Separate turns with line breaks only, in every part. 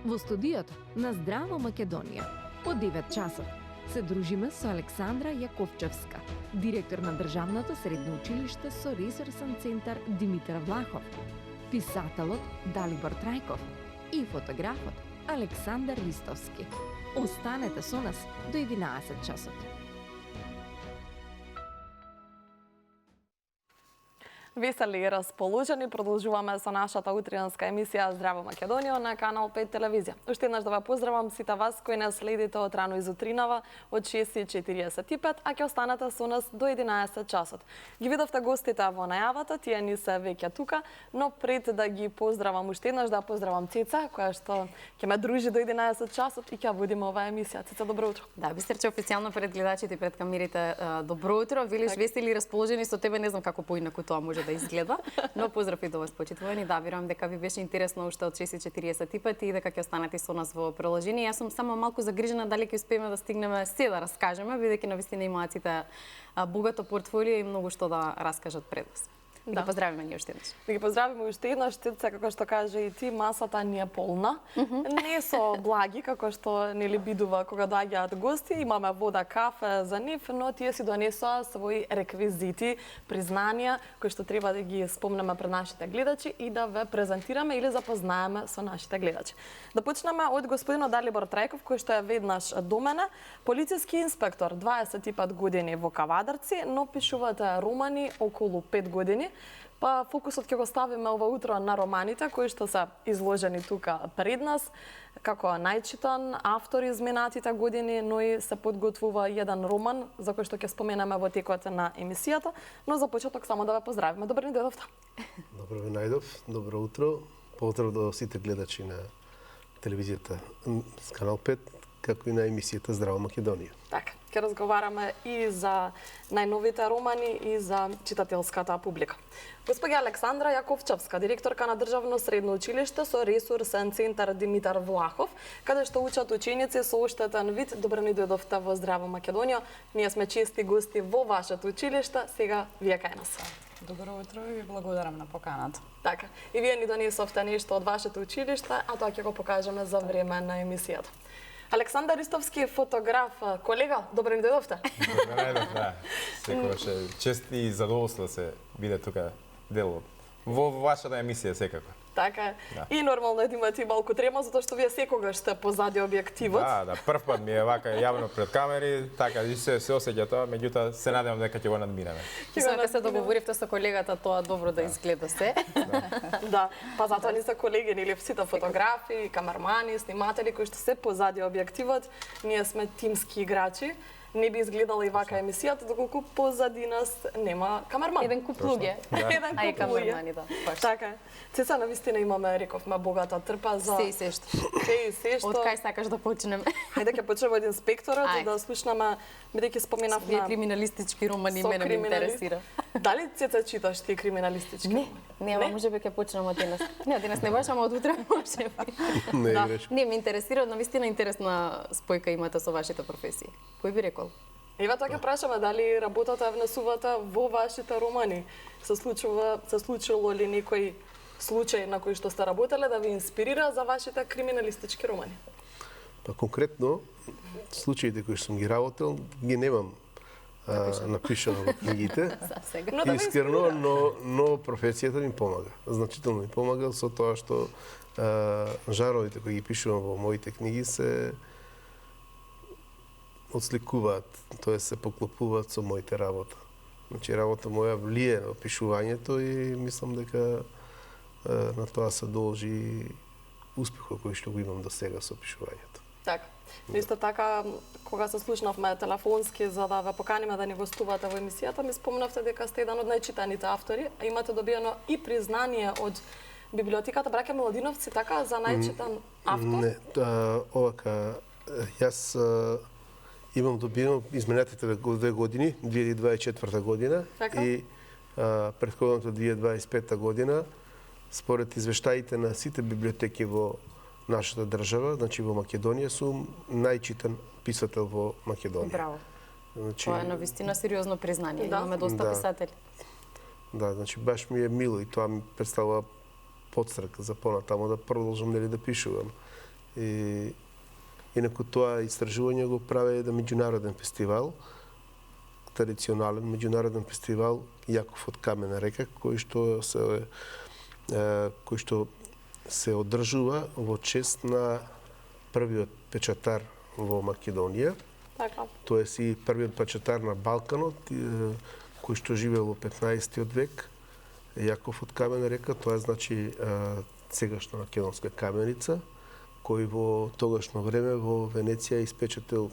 Во студиото на Здраво Македонија по 9 часот се дружиме со Александра Јаковчевска, директор на Државното средно училиште со ресурсен центар Димитар Влахов, писателот Далибор Трајков и фотографот Александар Ристовски. Останете со нас до 11 часот.
Весели и расположени, продолжуваме со нашата утринска емисија Здраво Македонија на Канал 5 телевизија. Уште еднаш да ве поздравам сите вас кои не следите од рано изутринава од 6:45, а ќе останете со нас до 11 часот. Ги видовте гостите во најавата, тие ни се веќе тука, но пред да ги поздравам уште еднаш, да поздравам Цеца, која што ќе ме дружи до 11 часот и ќе водиме оваа емисија. Цеца, добро утро.
Да, Бисерче, официјално пред гледачите и пред камерите, добро утро. Велиш весели расположени, со тебе не знам како поинаку тоа може да изгледа, но поздрав и до вас, почитувани. Да, верувам дека ви беше интересно уште од 6:45 и дека ќе останете со нас во продолжение. Јас сум само малку загрижена дали ќе успееме да стигнеме се да раскажеме, бидејќи навистина имаат сите богато портфолио и многу што да раскажат пред вас. Да поздравиме ни уште еднаш.
Да ги поздравиме уште еднаш, Цеца, како што каже и ти, масата ни е полна. Не со благи, како што нели бидува кога доаѓаат гости, имаме вода, кафе за нив, но тие си донесоа своји реквизити, признанија, кои што треба да ги спомнеме пред нашите гледачи и да ве презентираме или запознаеме со нашите гледачи. Да почнеме од господинот Далибор Трајков, кој што е веднаш до мене, полициски инспектор, 25 години во Кавадарци, но пишувате романи околу 5 години. Па фокусот ќе го ставиме ова утро на романите кои што се изложени тука пред нас, како најчитан автор изминатите години, но и се подготвува еден роман за кој што ќе споменеме во текот на емисијата, но за почеток само да ве поздравиме. Добро ни дојдовте.
Добро ви најдов, добро утро. Поздрав до сите гледачи на телевизијата с Канал 5, како и на емисијата Здраво Македонија.
Така, ќе разговараме и за најновите романи и за читателската публика. Господја Александра Јаковчевска, директорка на Државно средно училиште со ресурсен центар Димитар Влахов, каде што учат ученици со оштетен вид. Добро ни дојдовте во Здраво Македонија. Ние сме чести гости во вашето училиште, сега вие кај нас.
Добро утро и ви благодарам на поканата.
Така, и вие ни донесовте нешто од вашето училиште, а тоа ќе го покажеме за време на емисијата. Александар Ристовски, фотограф, колега, добро ни дојдовте.
Добро најдов, да. Секогаш е чест и задоволство се биде тука дел во вашата емисија секако.
Така е.
Да.
И нормално е да имате малку трема, затоа што вие секогаш сте позади објективот.
Да, прв пат ми е вака јавно пред камери, така и се осеќа тоа, меѓутоа се надевам дека ќе го надминеме.
Кога се договоривте со колегата, тоа добро да изгледа се.
Да, па затоа ни се колеги, нели сите фотографи, камермани, сниматели кои што се позади објективот, ние сме тимски играчи. Не би изгледала и вака емисијата доколку позади нас нема камерман.
Еден куп луѓе.
Еден
А и
куп луѓе.
камермани, да.
Така е. Цеца, навистина имаме, рековме, богата трпа за...
Се и се што.
Се и се што...
Од кај сакаш да почнеме?
Хајде ќе почнеме од инспекторот и да слушнаме, бидејќи споменав
Вие криминалистички романи мене ме интересира.
Дали, Цеца, читаш ти криминалистички романи?
Не, ама можеби ќе почнеме од денес. Не, од денес не баш, ама од утре можеби.
Не
Да,
грешка.
не ме интересира, навистина интересна спојка имате со вашите професии. Кој би рекол?
Ева тоа ќе прашаме дали работата внесувате во вашите романи. Се случило ли некој случај на кој што сте работеле да ви инспирира за вашите криминалистички романи?
Па конкретно, случаите кои сум ги работел, ги немам напишано во книгите.
Сега.
Искрено, но професијата ми помага. Значително ми помага со тоа што жаровите кои ги пишувам во моите книги се отсликуваат, тоа се поклопуваат со моите работа. Значи, работа моја влие на пишувањето и мислам дека на тоа се должи успехот кој што го имам до сега со пишувањето.
Така. Исто така, кога се слушнавме телефонски за да ве поканиме да ни гостувате во емисијата, ми спомнавте дека сте еден од најчитаните автори, а имате добиено и признание од библиотеката Браќа Миладиновци, така, за најчитан автор?
Не, овака, јас имам добиено изминатите 2 години, 2024 година
така?
И претходната 2025 година, според извештаите на сите библиотеки во нашата држава, значи во Македонија, сум најчитан писател во Македонија.
Браво.
Значи,
Тоа е навистина сериозно признание.
Да.
Имаме доста писатели.
Да, значи баш ми е мило и тоа ми представува потстрак за понатамо да продолжам нели да пишувам. И инаку тоа истражување го прави еден меѓународен фестивал, традиционален меѓународен фестивал Јаков од Камена река, кој што се одржува во чест на првиот печатар во Македонија.
Така.
Тој е и првиот печатар на Балканот, кој што живеел во 15 век, Јаков од Камена река, тоа значи сегашна македонска каменица, кој во тогашно време во Венеција испечатил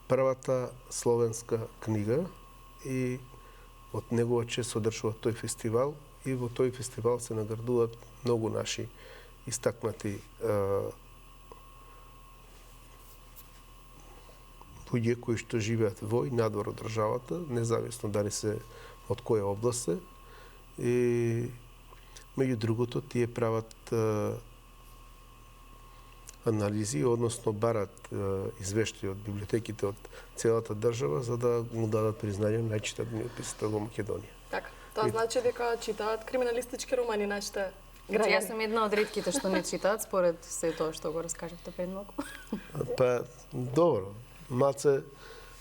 првата словенска книга и од негова чест се одржува тој фестивал и во тој фестивал се наградуваат многу наши истакнати луѓе кои што живеат во и надвор од државата, независно дали се од која област се. И меѓу другото тие прават анализи, односно барат извештаи од библиотеките од целата држава за да му дадат признање на најчитаниот писател во Македонија.
Така. Тоа значи дека читаат криминалистички романи нашите
Значи, јас сум една од ретките што не читаат според се тоа што го раскажавте пред малку.
Па добро, малце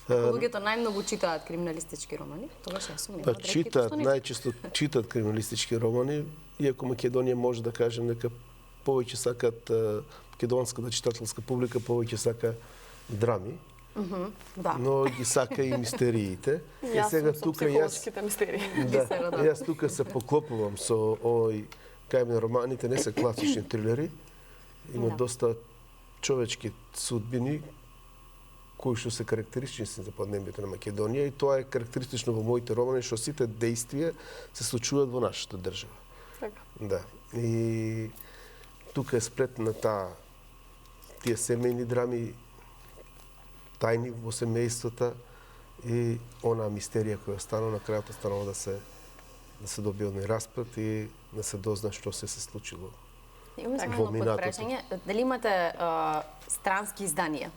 Луѓето најмногу читаат криминалистички романи, тогаш јас сум една од ретките
читаат,
што не
најчесто читаат криминалистички романи, иако Македонија може да кажем дека повеќе сакаат македонската читателска публика повеќе сака драми,
Да.
но ги сака и мистериите.
Јас
сега
сум со
тука
психолошките мистерии.
јас тука се поклопувам со овој кајме романите не се класични трилери, има доста човечки судбини кои што се карактеристични за поднебјето на Македонија и тоа е карактеристично во моите романи што сите действија се случуваат во нашата држава.
Така.
Да. И тука е сплетена тие семејни драми, тајни во семејствата и она мистерија која останала на крајот останала да се добие одној распад и да се дозна што се случило.
Имам само
Во
едно
минатото.
подпрашање. Дали имате странски изданија?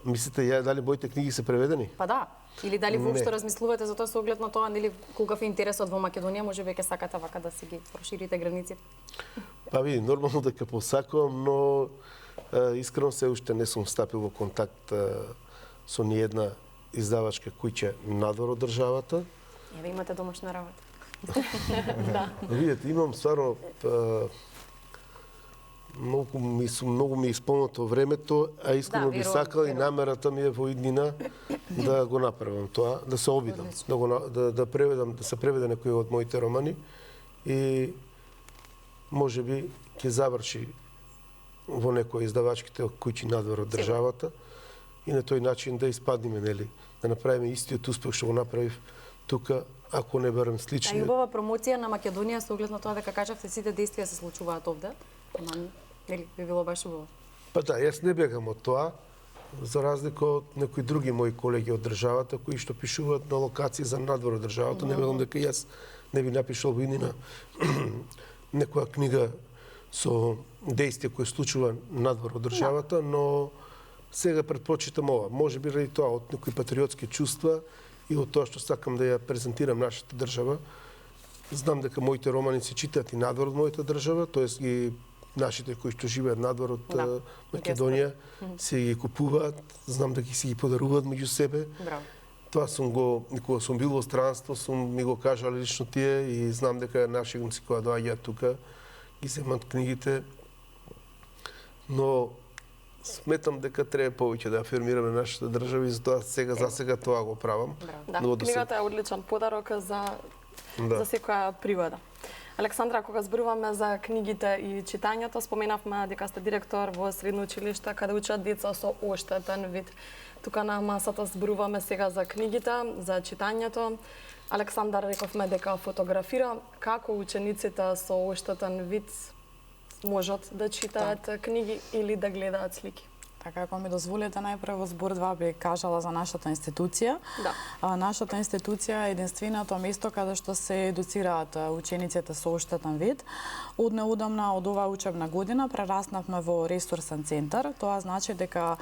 Мислите дали моите книги се преведени?
Па да. Или дали
Не.
воопшто размислувате за тоа со оглед на тоа, нели колкав е интересот во Македонија, може би ќе сакате вака да си ги проширите границите?
Па види, нормално дека посакувам, но искрено се уште не сум стапил во контакт со ни една издавачка куќа надвор од државата.
Еве имате домашна работа.
Видете, имам стварно многу ми е исполнато времето, а искрено би
верувам,
сакал и
верувам.
намерата ми е во иднина да го направам тоа, да се обидам, да преведам, да се преведе некој од моите романи и може би ќе заврши во некој издавачките куќи надвор од државата и на тој начин да испадниме, нели, да направиме истиот успех што го направив тука, ако не барам
А
слични.
убава промоција на Македонија со оглед на тоа дека кажавте сите действија се случуваат овде. Ама нели би било баш убаво.
Па да, јас не бегам од тоа, за разлика од некои други мои колеги од државата кои што пишуваат на локации за надвор од државата, не бегам дека јас не би напишал во иднина некоја книга со действие кои случува надвор од државата, но сега предпочитам ова. Може би ради тоа, од некои патриотски чувства и од тоа што сакам да ја презентирам нашата држава. Знам дека моите романи се читаат и надвор од мојата држава, тоест и нашите кои што живеат надвор од Македонија се ги купуваат, знам дека си ги подаруваат меѓу себе.
Браво.
Тоа сум го, кога сум бил во странство, сум ми го кажале лично тие и знам дека наши гумци кога доаѓаат тука ги земат книгите. Но сметам дека треба повеќе да афирмираме нашата држава и затоа за сега тоа го правам.
Да,
Но да се-
книгата е одличен подарок за секоја привода. Александра, кога зборуваме за книгите и читањето, споменавме дека сте директор во средно училиште каде учат деца со оштетен вид. Тука на масата зборуваме сега за книгите, за читањето. Александар рековме дека фотографира. Како учениците со оштетен вид можат да читаат книги или да гледаат слики?
Така, ако ми дозволите, најпрво во збор 2 би кажала за нашата институција.
Да.
Нашата институција е единственото место каде што се едуцираат учениците со оштетен вид. Од неудамна, од оваа учебна година, прераснавме во ресурсен центар. Тоа значи дека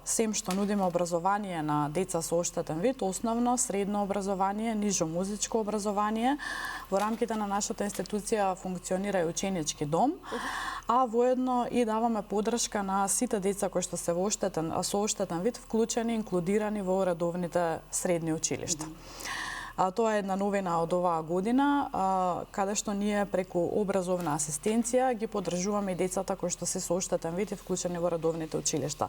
сем што нудиме образование на деца со оштетен вид, основно, средно образование, нижо музичко образование, во рамките на нашата институција функционира и ученички дом, а воедно и даваме поддршка на сите деца кои што се со оштетен вид вклучени, инклудирани во редовните средни училишта. Тоа е една новина од оваа година, каде што ние преку образовна асистенција ги поддржуваме и децата кои што се со оштетен вид и вклучени во редовните училишта.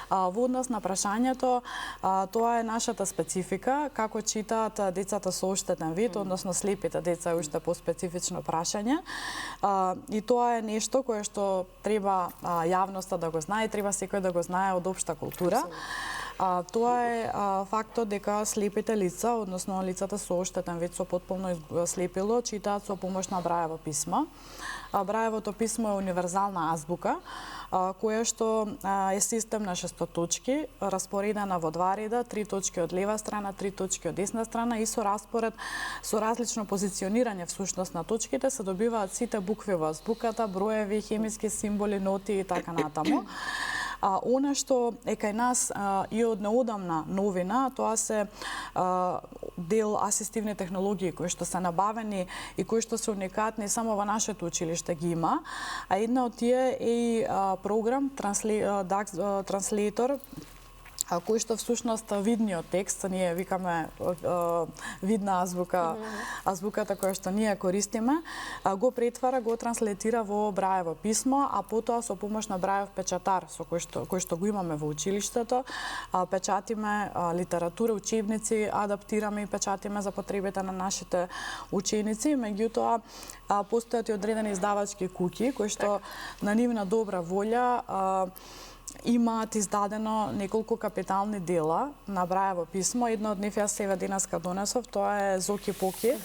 Во однос на прашањето, тоа е нашата специфика, како читаат децата со оштетен вид, односно слепите деца е уште по-специфично прашање. И тоа е нешто кое што треба јавноста да го знае, треба секој да го знае од општа култура. Тоа е фактот дека слепите лица, односно лицата со оштетен вид со потполно слепило, читаат со помош на Браево писмо. Браевото писмо е универзална азбука, која што е систем на 6 точки, распоредена во 2 реда, 3 точки од лева страна, 3 точки од десна страна и со распоред, со различно позиционирање всушност на точките се добиваат сите букви во азбуката, броеви, хемиски символи, ноти и така натаму. Она што е кај нас и од неодамна новина, тоа се дел асистивни технологии кои што се набавени и кои што се уникатни само во нашето училиште ги има, а една од тие е и програм Транслейтор, кој што всушност видниот текст, ние викаме видна азбука, азбуката која што ние користиме, го претвара, го транслетира во Браево писмо, а потоа со помош на Браев печатар, со кој што го имаме во училиштето, печатиме литература, учебници, адаптираме и печатиме за потребите на нашите ученици. Меѓутоа, постојат и одредени издавачки куќи кои што на нивна добра волја имаат издадено неколку капитални дела на Браево писмо. Едно од нив јас сега денеска донесов, тоа е Зоки Поки.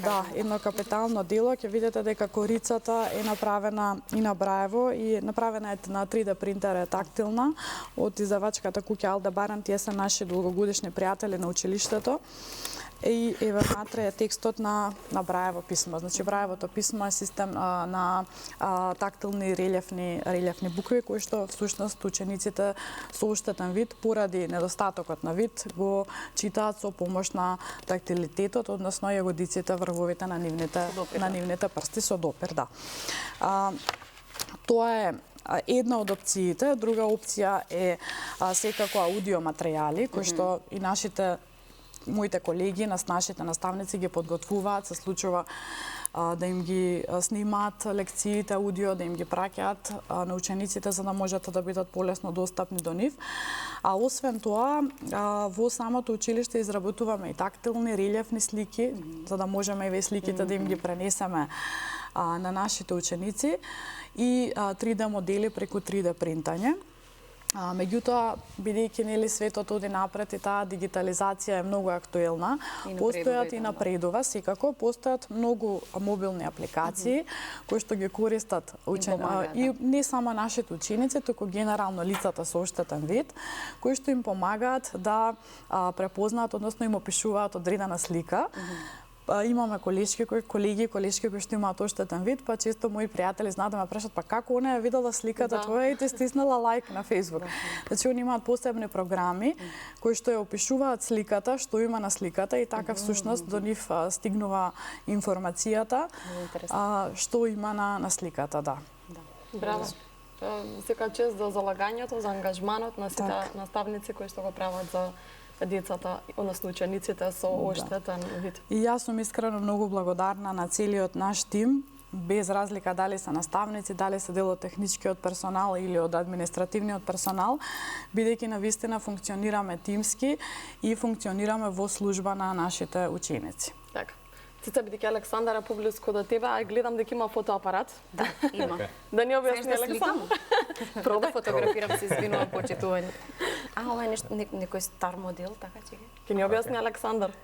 Да, едно капитално дело, ќе видите дека корицата е направена и на Браево и направена е на 3D принтер, е тактилна од издавачката куќа Алдебаран. Тие се наши долгогодишни пријатели на училиштето. И еве внатре е текстот на Браево писмо. Значи Браевото писмо е систем на тактилни релјефни букви кои што всушност учениците со оштетен вид поради недостатокот на вид го читаат со помош на тактилитетот, односно јагодиците, врвовите на нивните прсти со допир, да. Тоа е една од опциите. Друга опција е секако аудио материјали кои што и моите колеги, нашите наставници ги подготвуваат, се случува да им ги снимаат лекциите аудио, да им ги праќаат на учениците за да можат да бидат полесно достапни до нив. А освен тоа, во самото училиште изработуваме и тактилни релјефни слики, за да можеме и сликите да им ги пренесеме на нашите ученици и 3D модели преку 3D принтање. Меѓутоа, бидејќи нели светот оди напред и таа дигитализација е многу актуелна, постојат и напредува, секако постојат многу мобилни апликации кои што ги користат и не само нашите ученици, туку генерално лицата со оштетен вид, кои што им помагаат да препознаат, односно им опишуваат одредена слика. Имаме колешки кои што имаат оштетен вид, па често мои пријатели знаат да ме прашат па како она ја видела сликата твоја и ти стиснала лайк на Facebook. Значи они имаат посебни програми кои што ја опишуваат сликата, што има на сликата и така всушност до нив стигнува информацијата што има на сликата, да.
Браво. Сека чест за залагањето, за ангажманот на сите наставници кои што го прават за децата, односно учениците со оштетен вид. И
јас сум искрено многу благодарна на целиот наш тим, без разлика дали се наставници, дали се дел од техничкиот персонал или од административниот персонал, бидејќи навистина функционираме тимски и функционираме во служба на нашите ученици.
Така. Цица, бидејќи Александар е поблиску до тебе, а гледам дека има фотоапарат.
Да, има.
Да ни објасни Александар.
Пробај да фотографирам, се извинувам, почитување. Ова е некој стар модел, така че
ќе ни објасни Александар.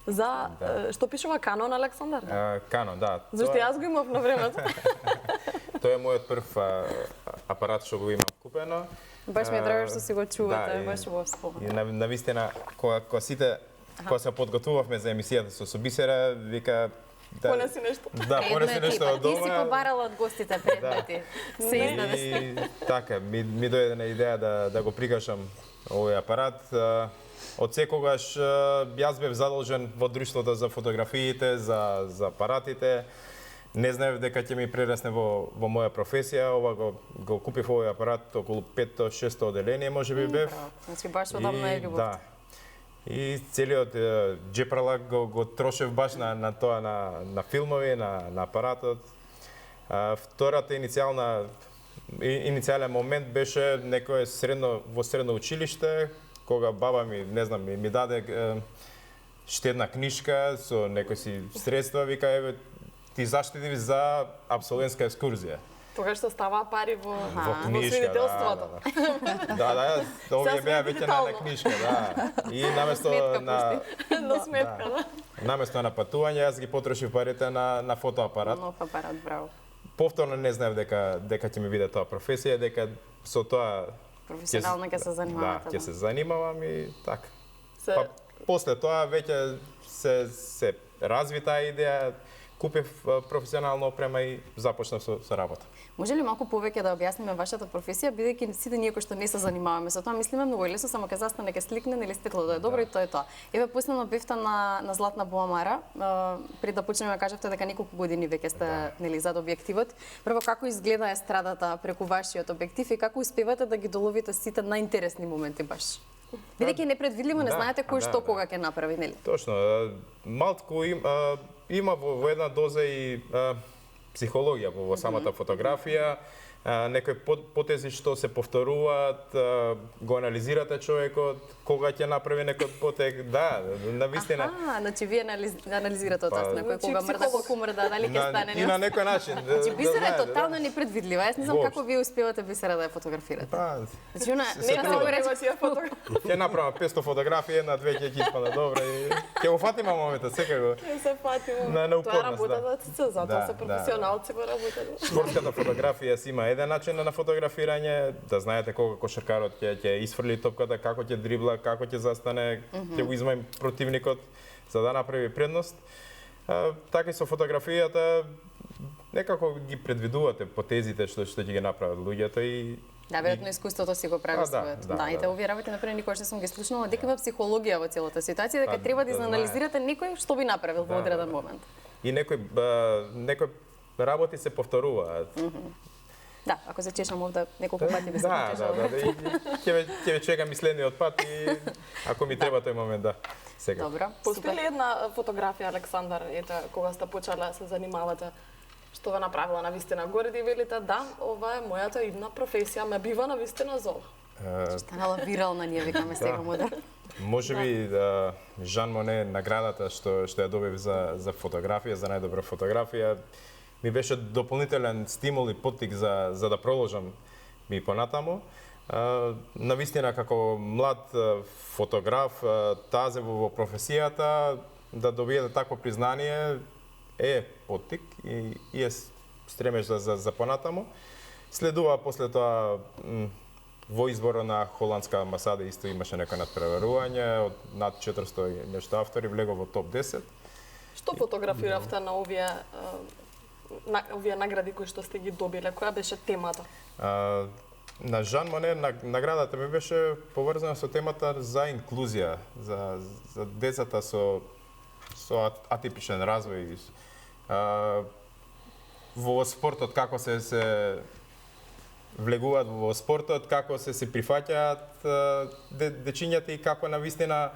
За што пишува Canon, Александар?
Canon, да.
Зашто јас го имав на времето.
Тоа е мојот прв апарат што го имам купено.
Баш ми е драго што си го чувате,
да,
баш убав спомен.
И на вистина кога сите кога се подготвувавме за емисијата со Бисера, вика
Понеси нешто.
Да, понеси нешто од дома.
Ти си побарала од гостите предмети. Се издаде.
И така, ми дојде на идеја да го прикажам овој апарат. Од секогаш јас бев задолжен во друштвото за фотографиите, за апаратите. Не знаев дека ќе ми прерасне во моја професија. Ова го купив овој апарат околу 500-600 оделение можеби бев.
Значи баш одамна е љубов.
Да. И целиот джепралак го трошев баш на тоа, на филмови, на апаратот. Втората иницијален момент беше некое во средно училиште, кога баба ми, не знам, ми даде штедна книжка со некои си средства, вика, еве, ти заштеди за абсолвентска екскурзија.
Тогаш што ставаа пари во
книжка,
свидетелството.
Да, овие беа веќе на книжка, да. И наместо на
сметка, да.
Наместо на патување, јас ги потрошив парите на фотоапарат.
Нов апарат, браво.
Повторно не знаев дека ќе ми биде тоа професија, дека со тоа
професионално ќе се занимавате.
Да, ќе се занимавам и така. Па после тоа веќе се разви таа идеја, купив професионална опрема и започнав со работа.
Може ли малку повеќе да објасниме вашата професија, бидејќи сите ние кои што не се занимаваме со тоа, мислиме многу лесно, само ќе застане, ќе сликне или светло да е добро и тоа е тоа. Еве последно бевте на Златна Боамара, пред да почнеме кажавте дека неколку години веќе сте нели зад објективот. Прво како изгледа естрадата преку вашиот објектив и како успевате да ги доловите сите најинтересни моменти баш? Бидејќи непредвидливо не знаете кој што кога ќе направи, нели?
Точно, малтку има во една доза и психологија во самата фотографија, некои потези што се повторуваат, го анализирате човекот, кога ќе направи некој потег, да, на вистина.
Значи вие анализирате тоа, некој кога мрда, колку мрда, дали ќе стане.
И на некој начин.
Значи Бисера е тотално непредвидлива. Јас не знам како вие успевате Бисера да ја фотографирате. Значи она не го рече
ќе направам 500 фотографии, една две ќе ги испадне добро и ќе го фатиме моментот секако.
Ќе се фатиме.
На упорност.
Тоа работа за затоа се професионалци во работата.
Спортската фотографија си има еден начин на фотографирање, да знаете кога кошаркарот ќе isfrли топката, како ќе дрибла, како ќе застане, ќе го измај противникот за да направи предност. Така и со фотографијата некако ги предвидувате потезите што ќе ги направат луѓето и
да, веројатно искуството си го прави својот. Да, и овие работи например никогаш не сум ги слушнала, дека има психологија во целата ситуација, дека треба да изанализирате некој што би направил во одреден момент.
И некој работи се повторуваат.
Да, ако се чешам овде неколку пати би се потежала.
Да, ќе ве чека мислениот пат и ако ми треба тој момент, да. Сега.
Добро.
Постои ли една фотографија, Александар, ете, кога сте почеле да се занимавате, што ве направила на вистина горе да велите, да, ова е мојата идна професија, ме бива на вистина за ова?
Станала вирална, ние викаме сега модер.
Можеби Жан Моне наградата што ја добив за фотографија, за најдобра фотографија, ми беше дополнителен стимул и поттик за да продолжам ми понатаму. Навистина како млад фотограф, тазев во професијата, да добиете такво признание е поттик и е стремеж за понатаму. Следува после тоа во избора на холандска амбасада исто имаше некој надпреварување од над 400 нешто автори, влегов во топ 10.
Што фотографиравте на овие награди кои што сте ги добиле? Која беше темата?
На Жан Моне наградата ми беше поврзана со темата за инклузија, за децата со атипичен развој. Во спортот како се влегуваат во спортот, како се прифаќаат дечињата и како навистина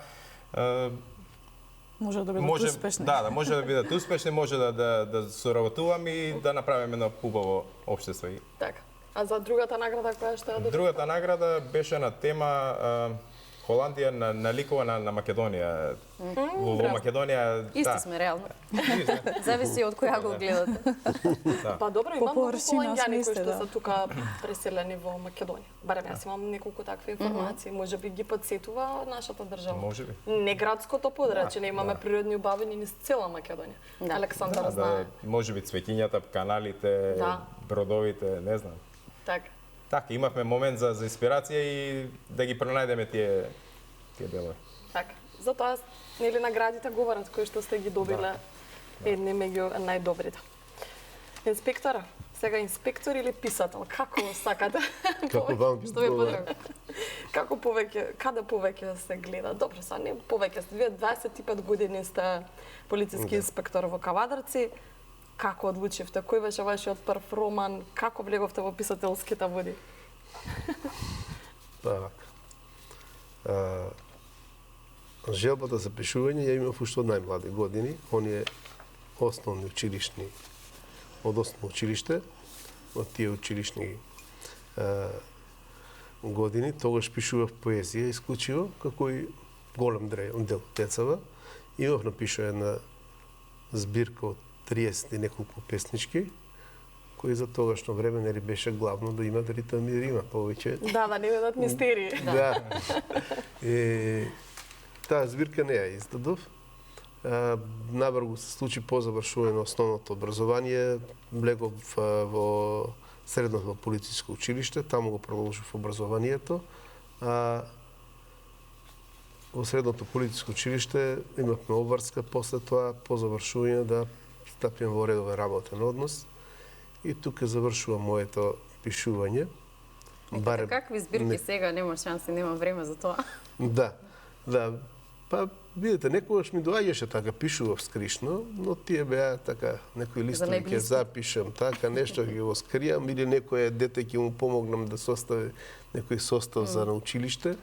може да бидат успешни.
Да, може да бидат успешни, може да соработуваме и да направиме едно убаво општество.
Така. А за другата награда која што ја добивте?
Другата награда беше на тема Холандија наликува на Македонија. Во Македонија,
Исти сме реално. Зависи од која го гледате.
Па добро,
По
имам многу
површина
холанѓани кои
смисла,
што
да.
се тука преселени во Македонија. Барем јас имам неколку такви информации, можеби ги подсетува нашата држава.
Можеби.
Не градското подрачје, не имаме природни убавини низ цела Македонија.
Да.
Александар знае.
Можеби цвеќињата, каналите,
Да.
бродовите, не знам.
Така.
Така, имавме момент за инспирација и да ги пронајдеме тие делови.
Така. Затоа нели наградите говорат кои што сте ги добиле едни меѓу најдобрите. Инспектора, сега инспектор или писател, како сакате?
Како вам
Што ви подрага? Како повеќе, каде повеќе се гледа? Добро, са не повеќе, вие 25 години сте полициски инспектор во Кавадарци. Како одлучивте? Кој беше вашиот прв роман? Како влеговте во писателските води?
Па, желбата за пишување ја имав уште од најмлади години. Оние основни училишни, од основно училиште, од тие училишни години, тогаш пишував поезија исклучиво, како и голем дел децава. Имав напишана една збирка од 30 и неколку песнички, кои за тогашно време нели беше главно да има ритам и рима повеќе.
Да не дадат мистерии.
Да. Таа збирка не ја издадов. Набрзо се случи по завршување на основното образование, влегов во средното полициско училиште, таму го продолжив образованието. Во средното полициско училиште имавме обврска после тоа по завршување да стапим во редовен работен однос. И тука завршува моето пишување.
Какви збирки сега, нема шанси, нема време за тоа.
Да. Па, видите, некогаш ми доаѓаше така, пишував скришно, но тие беа така, некои листови ќе запишам, така, нешто ќе го скријам, или некој дете ќе му помогнам да состави некој состав за на училиште.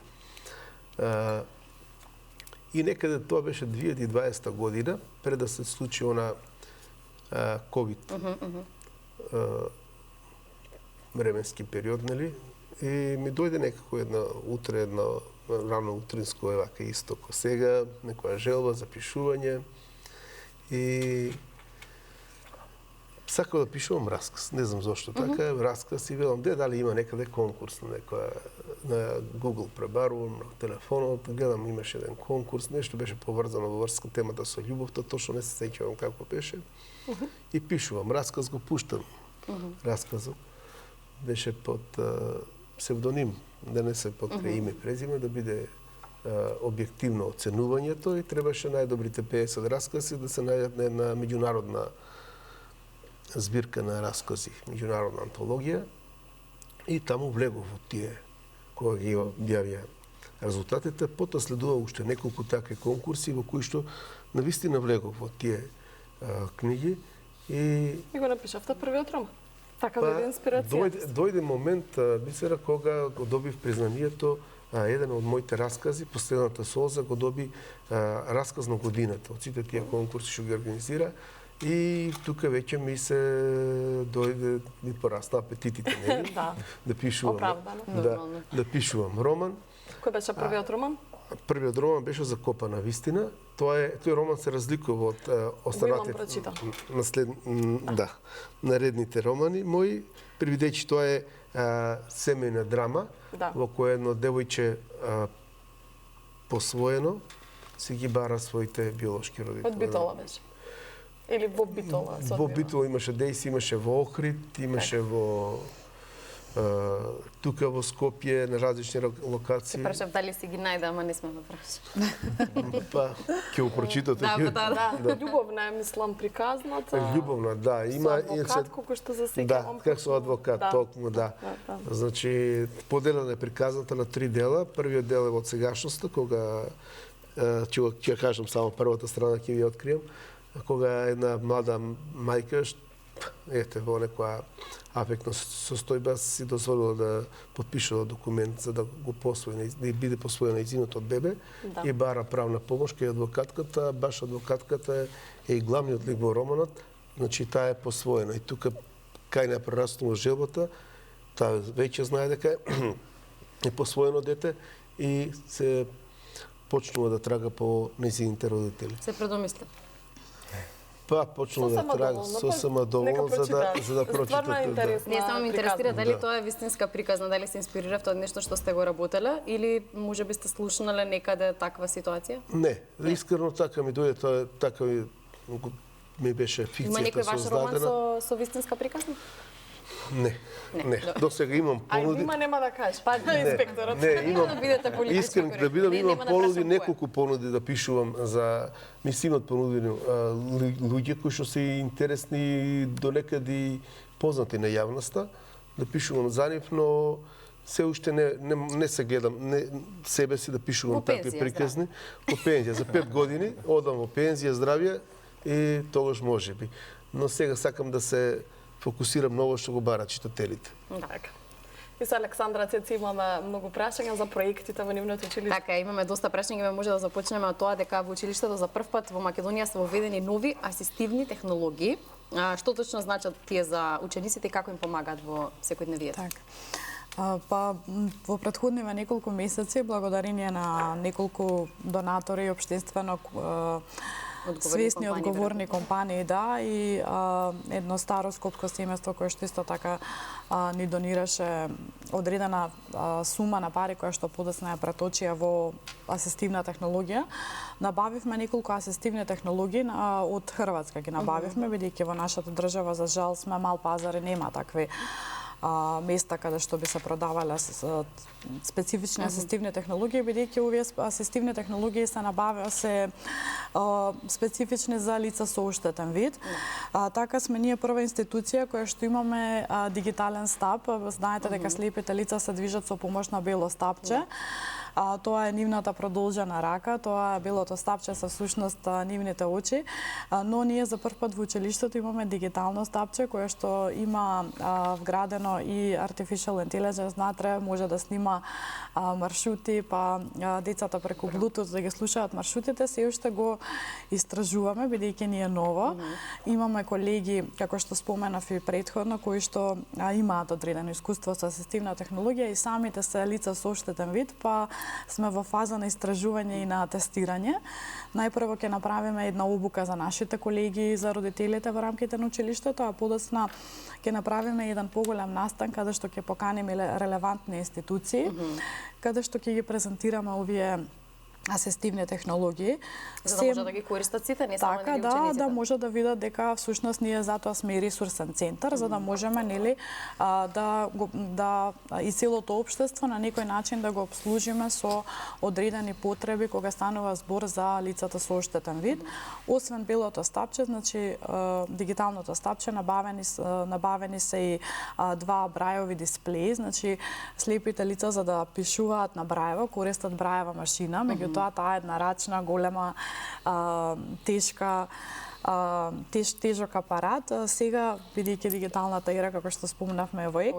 И некаде тоа беше 2020 година, пред да се случи она ковид временски период, нели? И ми дојде некако едно рано утринско евака исто ко сега, некоја желба за пишување и сакав да пишувам расказ, не знам зошто така, расказ и велам дали има некаде конкурс на некоја на Google пребарувам на телефонот, гледам имаше еден конкурс, нешто беше поврзано во врска темата со љубовта, точно не се сеќавам како беше. И пишувам расказ, го пуштам. Расказот беше под псевдоним, да не се покрај име и презиме, да биде објективно оценувањето и требаше најдобрите 50 раскази да се најдат на една меѓународна збирка на раскази, меѓународна антологија. И таму влегов во тие, кога ги објавија резултатите, потоа следува уште неколку такви конкурси во кои што навистина влегов во тие книги и
го напишавте првиот роман. Така биде инспирација.
Дојде момент, мислера, кога го добив признанието, еден од моите раскази, Последната солза, го доби расказ на годината од сите тие конкурси што ги организира. И тука веќе ми се дојде, ми порасна апетитите, нели? Да пишувам.
Оправдано.
Да пишувам роман.
Кој беше првиот роман?
Првиот роман беше Закопана вистина. Тој роман се разликува од останатите наредните романи мои, предвидејќи тоа е семејна драма во која едно девојче посвоено си ги бара своите биолошки родители.
Од Битола беше. Или во Битола?
Во Битола имаше дејси, имаше во Охрид, имаше во тука во Скопје на различни локации.
Се прашав дали си ги најде, ама не сме ме прашали.
Па, ќе го прочитате.
Да. Љубовна е, мислам, приказната.
Љубовна, да. Има
со адвокат, колку што засекавам.
Да, како со адвокат, толку, да. Значи, поделена е приказната на 3 дела. Првиот дел е од сегашноста, кога, ќе кажам само првата страна, ќе ви откријам, кога една млада мајка, во некоја афектна состојба си дозволила да подпишува документ за да го посвои, да биде посвоено нејзиното бебе и бара правна помош кај адвокатката, баш адвокатката е и главниот лик во романот, значи таа е посвоена и тука кај не прераснува желбата, таа веќе знае дека е посвоено дете и се почнува да трага по нејзините родители.
Се предомисли.
Па почнува да трага сосема доволно за да прочитат.
Не само ме интересира дали тоа е вистинска приказна, дали се инспириравте од нешто што сте го работеле или можеби сте слушнале некаде таква ситуација?
Не, искрено така ми дојде, тоа така ми беше фикцијата создадена.
Има некој ваш роман со вистинска приказна?
Не. До сега имам понуди.
Има нема да кажеш, па инспекторот.
Не, имам.
Да бидете политички
Искрен да бидам, имам понуди, неколку понуди да пишувам за ми се имат понудени луѓе кои што се интересни донекаде познати на јавноста, да пишувам за нив, но се уште не се гледам себе си да пишувам такви приказни. По пензија за 5 години одам во пензија, здравје и тогаш можеби. Но сега сакам да се фокусирам ново што го барат читателите.
Така. И со Александра Цеци имаме многу прашања за проектите во нивното училиште.
Така, имаме доста прашања, може да започнеме од тоа дека во училиштето за прв пат во Македонија се воведени нови асистивни технологии. Што точно значат тие за учениците и како им помагаат во секојдневието?
Така. Па во претходниве неколку месеци, благодарение на неколку донатори и општествено свесни одговорни компании, да, и едно старо скопско семејство кое што исто така ни донираше одредена сума на пари која што подоцна ја преточија во асистивна технологија. Набавивме неколку асистивни технологии од Хрватска, ги набавивме, бидејќи во нашата држава за жал сме мал пазар и нема такви места каде што би се продавале специфични асистивни технологии, бидејќи овие асистивни технологии се специфични за лица со оштетен вид. Така сме ние прва институција која што имаме дигитален стап. Знаете дека слепите лица се движат со помош на бело стапче. Тоа е нивната продолжена рака, тоа е белото стапче со всушност нивните очи, но ние за прв пат во училиштето имаме дигитално стапче кое што има вградено и artificial intelligence внатре, може да снима маршрути, па децата преку Bluetooth да ги слушаат маршрутите, се уште го истражуваме бидејќи ни е ново. Имаме колеги, како што споменав и претходно, кои што имаат одредено искуство со асистивна технологија и самите се лица со оштетен вид, па сме во фаза на истражување и на тестирање. Најпрво ќе направиме една обука за нашите колеги и за родителите во рамките на училиштето, а подоцна ќе направиме еден поголем настан каде што ќе поканиме релевантни институции, каде што ќе ги презентираме овие асистивни технологии.
За да може да ги користат сите, не само
така,
учениците.
Да може да видат дека всушност ние затоа сме и ресурсен центар, за да можеме нели да и целото општество на некој начин да го обслужиме со одредени потреби кога станува збор за лицата со оштетен вид. Освен белото стапче, значи дигиталното стапче, набавени се и два брајови дисплеи, значи слепите лица за да пишуваат на брајево користат брајева машина, меѓутоа таа е еднарачна, голема, тешка, тежок апарат. Сега, бидејќи дигиталната ера, како што спомнавме во ЕК,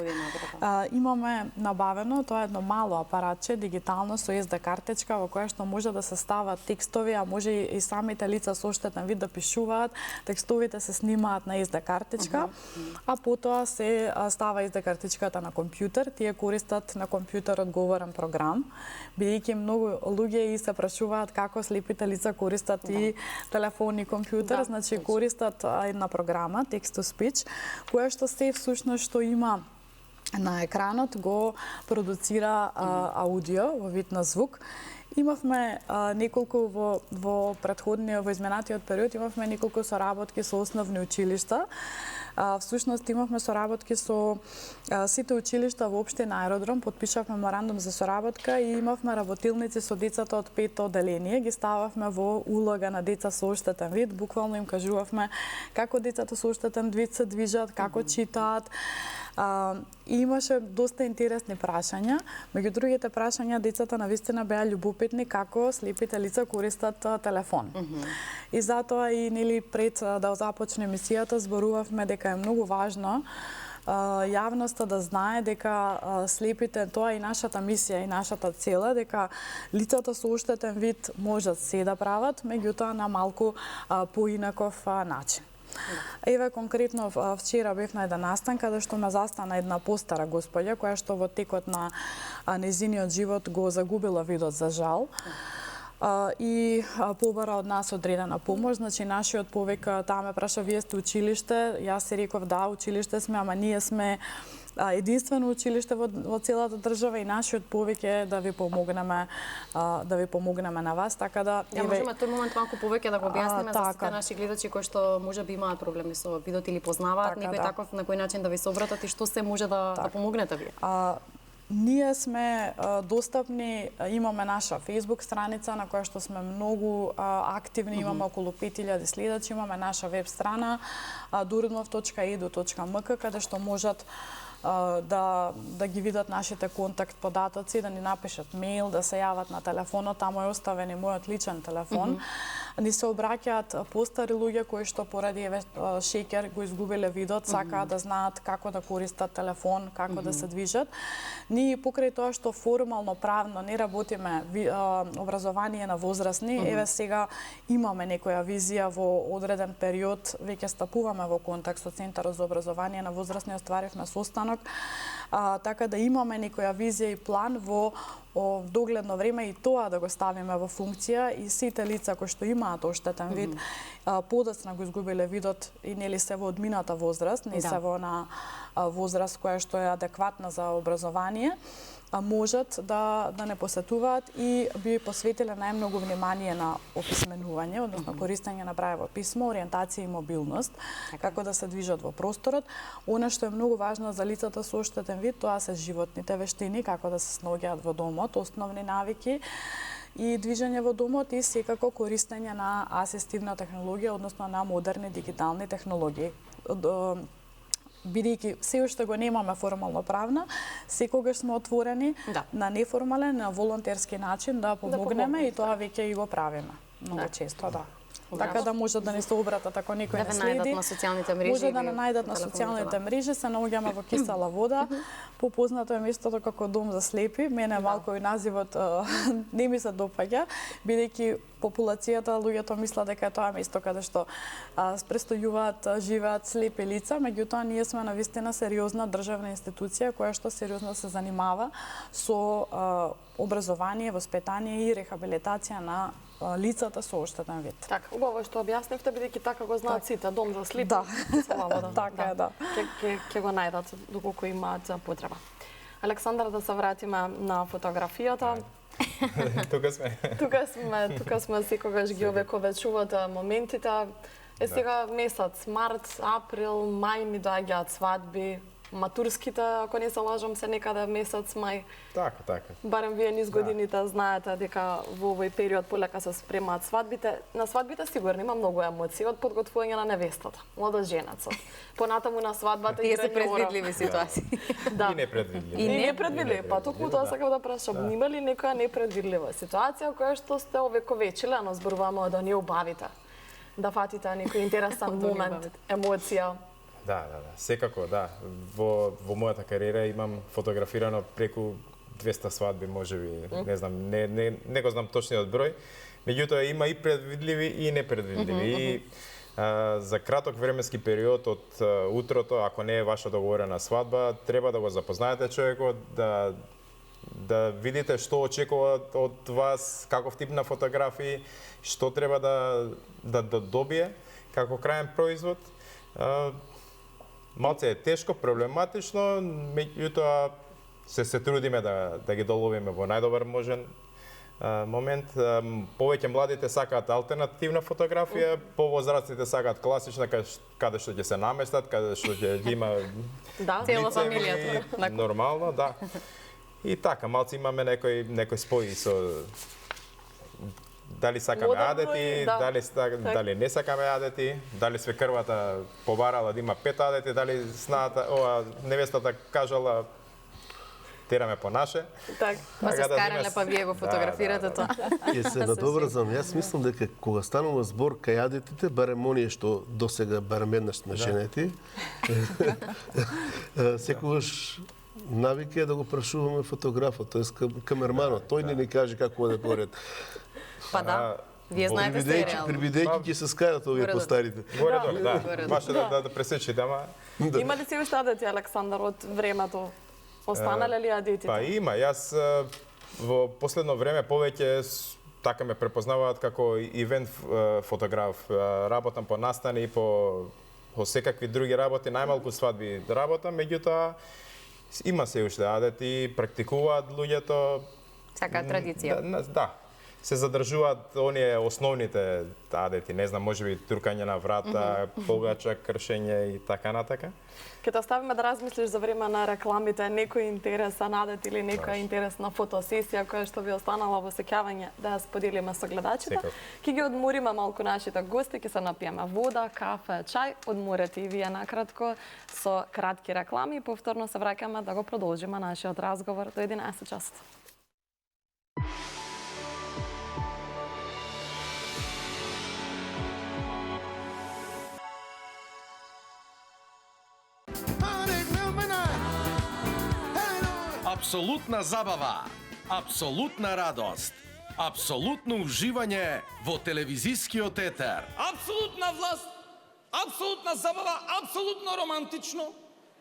имаме набавено, тоа е едно мало апаратче, дигитално, со SD картичка, во која што може да се стават текстови, а може и самите лица со оштетен вид да пишуваат, текстовите се снимаат на SD картичка, а потоа се става SD картичката на компјутер, тие користат на компјутер одговорен програм, бидејќи многу луѓе и се прашуваат како слепите лица користат и телефон и компјутер, значи користат една програма, text to speech, која што се всушност што има на екранот го продуцира аудио во вид на звук. Имавме неколку во изминатиот период имавме неколку соработки со основни училишта. Всушност имавме соработки со сите училишта во општина Аеродром, подпишав меморандум за соработка и имавме работилници со децата од 5-то одделение, ги стававме во улога на деца со оштетен вид, буквално им кажувавме како децата со оштетен вид се движат, како читаат. И имаше доста интересни прашања. Меѓу другите прашања, децата навистина беа љубопитни како слепите лица користат телефон. И затоа и нели пред да започне емисијата зборувавме дека е многу важно јавноста да знае дека слепите, тоа е и нашата мисија и нашата цела, дека лицата со оштетен вид можат се да прават, меѓутоа на малку поинаков начин. Еве конкретно вчера бев на еден настан каде што ме застана една постара господја која што во текот на нејзиниот живот го загубила видот за жал. И побара од нас одредена помош, значи нашиот повика таа ме праша вие сте училиште, јас се реков да, училиште сме, ама ние сме единствено училиште во целата држава и нашиот повик е да ви помогнеме на вас, така да
можеме тој момент малку повеќе да го објасниме за сите наши гледачи кои што можеби имаат проблеми со видот или познаваат некој таков на кој начин да ви се обратат и што се може да помогнете вие.
Ние сме достапни, имаме наша Facebook страница на која што сме многу активни, имаме околу 5000 следачи, имаме наша веб страна duredmov.edu.mk каде што можат да ги видат нашите контакт податоци, да ни напишат мејл, да се јават на телефонот, таму е оставен и мојот личен телефон. Ни се обраќаат постари луѓе кои што поради шеќер го изгубиле видот, сакаат да знаат како да користат телефон, како да се движат. Ние покрај тоа што формално правно не работиме образование на возрастни, еве сега имаме некоја визија во одреден период, веќе стапуваме во контакт со Центарот за образование на возрастни, остваривме состанок, така да имаме некоја визија и план во догледно време и тоа да го ставиме во функција и сите лица кои што имаат оштетен вид, подоцна го изгубиле видот и нели се во одмината возраст, не се во на возраст која што е адекватна за образование, можат да не посетуваат и би посветиле најмногу внимание на описменување, односно користење на брајево писмо, ориентација и мобилност, како да се движат во просторот. Она што е многу важно за лицата со оштетен вид, тоа се животните вештини, како да се снаоѓаат во домот, основни навики и движење во домот и секако користење на асистивна технологија, односно на модерни дигитални технологии. Бидејќи се уште го немаме формално правна, секогаш сме отворени на неформален, на волонтерски начин да помогнеме и тоа веќе и го правиме. Многу често, да. Така да можат да ни се обратат ако некој не следи.
Да најдат на социјалните мрежи.
Може да најдат на социјалните мрежи, се наоѓаме во Кисела вода, попознато е местото како дом за слепи. Мене малку и називот не ми се допаѓа, бидејќи популацијата, луѓето мислат дека е тоа место каде што престојуваат, живеат слепи лица, меѓутоа ние сме навистина сериозна државна институција која што сериозно се занимава со образование, воспитание и рехабилитација на лицата со оштетен вид.
Така, убаво што објаснивте, бидејќи така го знаат сите, дом за слепи.
Да, така е, да.
Ќе го најдат доколку имаат потреба. Александар, да се вратиме на фотографијата. Тука сме секогаш ги овековечувате моментите. Сега месец март, април, мај ми доаѓаат свадби, матурските, ако не се лажам, се некаде месец мај.
Така.
Барем вие низ годините знаете дека во овој период полека се спремаат свадбите. На свадбите сигурно има многу емоции, од подготвување на невестата, млада женаца. Понатаму на свадбата
и се предвидливи ситуации.
Да.
И непредвидливи.
И непредвидливи, па токму тоа сакам да прашам, има ли некоја непредвидлива ситуација која што сте овековечиле, но зборуваме да не убавите? Да фатите некој интересен момент, емоција?
Да. Секако, да. Во мојата кариера имам фотографирано преку 200 свадби, можеби, не знам, не го знам точниот број. Меѓутоа има и предвидливи и непредвидливи. И за краток временски период од утрото, ако не е ваша договорена свадба, треба да го запознаете човекот, да видите што очекува од вас, каков тип на фотографии, што треба да добие како крајен производ. Малце е тешко, проблематично, меѓутоа се трудиме да ги доловиме во најдобар можен момент. Повеќе младите сакаат алтернативна фотографија, повозрастните сакаат класична, каде што ќе се наместат, каде што ќе има
цела фамилијата.
Нормално, да. И така, малце имаме некој спои со дали сакаме адети, дали не сакаме адети, дали свекрвата побарала да има 5 адети, дали невестата кажала тераме по наше.
Па се скарале, па вие го фотографирате тоа.
Ќе се надобрзам, јас мислам дека кога станува збор кај адетите, барем оние што досега барем еднаш сме женети, секогаш навик е да го прашуваме фотографот, тоест камерманот, тој не ни каже како оде поред.
Па да. Вие знаете се реално.
Прибидејќи ќе се скарат овие
Горе-долу.
постарите.
Горе-долу, да.
Горе-долу.
Баш да пресечите, ама
Има ли си уште адети, Александар, од времето? Останале ли адетите?
па има. Јас во последно време повеќе така ме препознаваат како ивент фотограф. Работам по настани и по секакви други работи, најмалку свадби работам, меѓутоа има се уште адети, практикуваат луѓето.
Сакаат традиција.
Да. Се задржуваат оние основните адети, не знам, можеби туркање на врата, погача, кршење и така натака.
Ке те оставиме да размислиш за време на рекламите, некој интересен адет или некоја интересна фотосесија која што ви останала во сеќавање да ја споделиме со гледачите.
Секако.
Ке ги одмориме малку нашите гости, ке се напиеме вода, кафе, чај, одморете и вие накратко со кратки реклами и повторно се враќаме да го продолжиме нашиот разговор до 11 часот.
Апсолутна забава, апсолутна радост, апсолутно уживање во телевизискиот етер.
Апсолутна власт, апсолутна забава, апсолутно романтично.